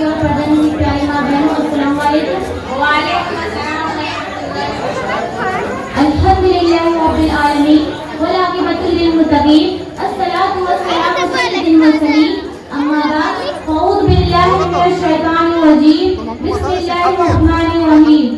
की और पर्दे की प्यारी माँ बहनों, अस्सलाम वालेकुम। वालेकुम अस्सलाम। अल्हम्दुलिल्लाह रब्बिल आलमीन वल आक़िबतु लिल मुत्तक़ीन अस्सलातु वस्सलामु अला सय्यिदिल मुरसलीन अम्मा बाद अऊज़ु बिल्लाहि मिनश शैतानिर रजीम बिस्मिल्लाहिर रहमानिर रहीम।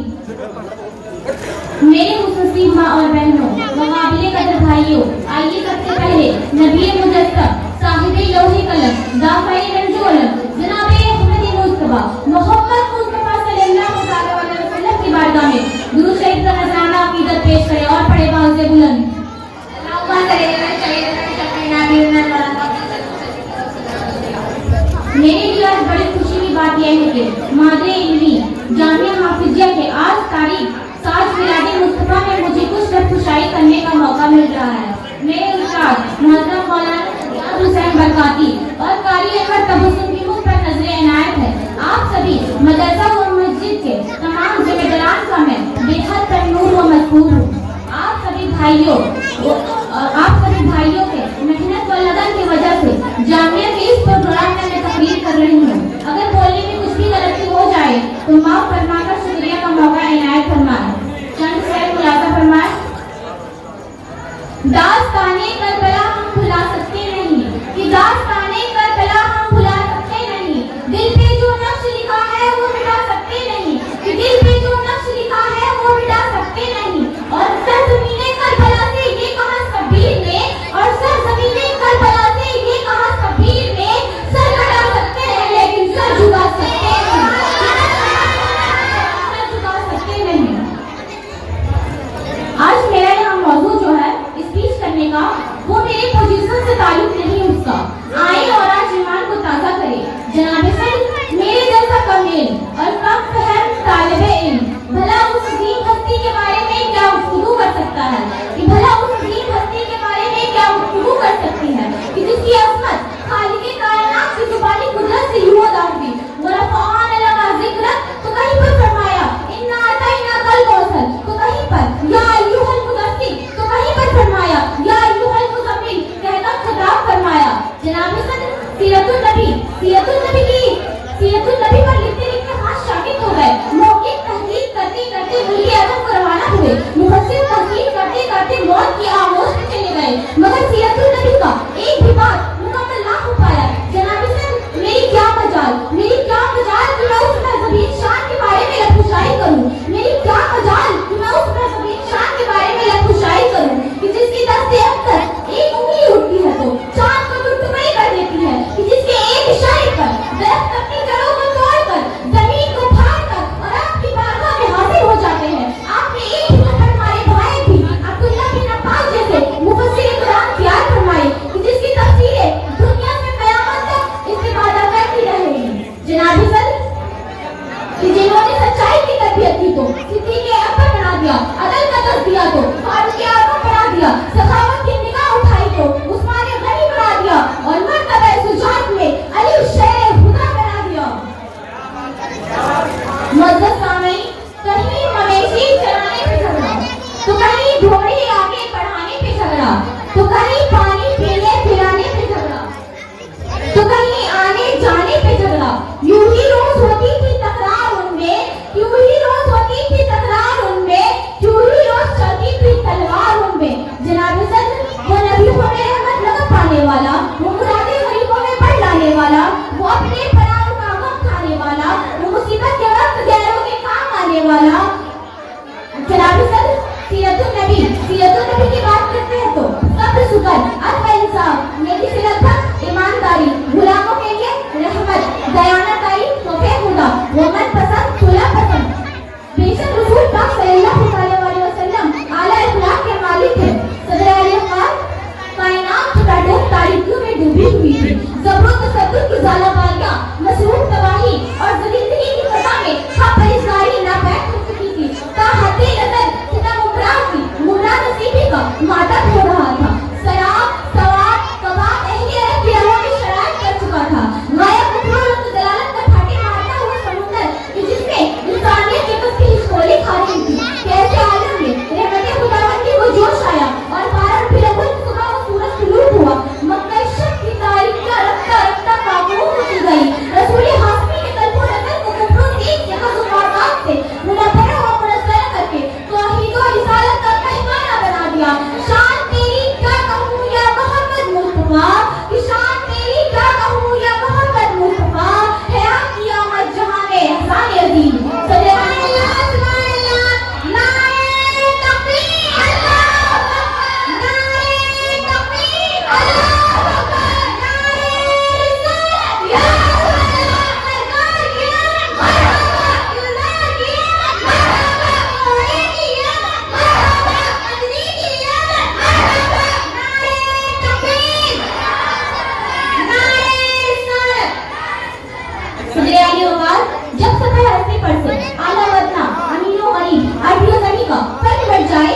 मेरे मुसस्सिब माँ और बहनों, मुक़ाबिले कदर भाइयों, आइए सबसे पहले नबी मुजस्सम साहिबे लौहे कलम दाफ़ाए रंजो अलम जनाबे अहमद मुस्तफा मोहम्मद मुस्तफा सल्लल्लाहु अलैहि वसल्लम की बारगाह में दुरूद शरीफ का नजराना अक़ीदत पेश करें और पढ़े बाज़ बुलंद। मेरे लिए आज बड़ी खुशी की बात यह है कि मादरे इल्मी जामिया हाफिजिया के आज तारीख 7 मिलादी मुस्तफा में मुझे कुछ खुशाई करने का मौका मिल रहा है। मेरे उस्ताद मुहर्रम मौलाना हुसैन बरकाती और कारी अकबर तबस्सुम की मुझ पर नजर इनायत है। आप सभी मदरसा व मस्जिद के तमाम जिम्मेदारान का मैं बेहद तन्नूर व मशकूर हूँ। आप सभी भाइयों के मेहनत व लगन की वजह से जामिया के इस प्रोग्राम में मैं तकरीर कर रही हूँ। अगर बोलने में कुछ भी गलती हो जाए तो माफ फरमाकर शुक्रिया का मौका इनायत फरमाए। चंद शेर खुलासा फरमाए। दास्ताने करबला हम भुला सकते नहीं कि दास्ताने करबला हम भुला सकते नहीं। दिल पे जो नक्श लिखा है वो मिटा सकते नहीं कि दिल पे जो नक्श लिखा है वो मिटा सकते नहीं। और सरजमीने करबला से ये कहा सबीर ने, और सरजमीने करबला से ये कहा सबीर ने, सर कटा सकते हैं लेकिन सर झुका सकते नहीं। आज मेरा यहाँ मौजूद जो है स्पीच करने का वो मेरे पोजीशन से ताल्लुक नहीं उसका। आए और आज ईमान को ताज़ा करे। जनाब सर मेरे जैसा कमील और कम फहम तालिबे इल्म भला उस अजीम हस्ती के बारे में क्या गुफ्तगू कर सकता है कि भला उस अजीम हस्ती के बारे में क्या गुफ्तगू कर सकती है कि जिसकी असमत खालिक़े कायनात की जुबानी कुदरत से यूं अदा हुई। वरफ़अना लका ज़िक्रक तो कहीं पर फरमाया इन्ना अतैना कल कौसर, तो कहीं पर या अय्युहल मुदस्सिर तो कहीं पर फरमाया या अय्युहल मुज़म्मिल कहकर खिताब फरमाया। जनाब सदर सीरतुन नबी पर लिखते लिखते हाथ शामिल हो गए। मौक़िफ़ तहक़ीक़ करते करते मुल्क आदम को रवाना हुए। मुफस्सिर तहक़ीक़ करते करते मौत की आगोश में चले गए, मगर सीरतुन नबी का एक भी बात मुकम्मल ना हो पाया। जनाब सदर मेरी क्या मजाल कि मैं उस मज़हबी शान के बारे में लफ्ज़शाई करूं। मेरी क्या मजाल कि मैं उस मज़हबी शान के बारे में लफ्ज़शाई करूं कि जिसकी दस्ते अक्सर एक उंगली उठती है तो चांद को टुकड़े कर देती है, कि जिसके एक इशारे पर दरख्त अपनी जड़ों को तोड़कर जमीन को फाड़कर और आपकी बारगाह में हाजिर हो जाते हैं। आपने एक ही नफर हमारे भाई भी अब्दुल्लाह बिन अब्बास जैसे मुफस्सिर कुरान तैयार फरमाए कि जिसकी तफसीरें दुनिया में क़यामत तक इस्तेमाल करती रहेगी। जनाब सर कि जिन्होंने सच्चाई की तरबियत की तो सिद्दीक़ अकबर बना दिया, अदल का दर्स दिया तो फारूक आज़म बना दिया, सखावत की निगाह उठाई तो उस्मान गनी बना दिया, और मर्तबा सुजात में अली शेर खुदा बना दिया। मुअज़्ज़ज़ सामीईन, कहीं मवेशी चराने पे झगड़ा, तो कहीं घोड़े आगे बढ़ाने पे झगड़ा, तो कहीं पानी पीने पिलाने पे झगड़ा, तो कहीं आने जाने पे झगड़ा। यूं ही रोज होती थी तकरार उनमें, यूं ही रोज होती थी तकरार पेपर से आला बदला अमीनो गरीब आईटीओ सभी का फर्क बढ़ जाए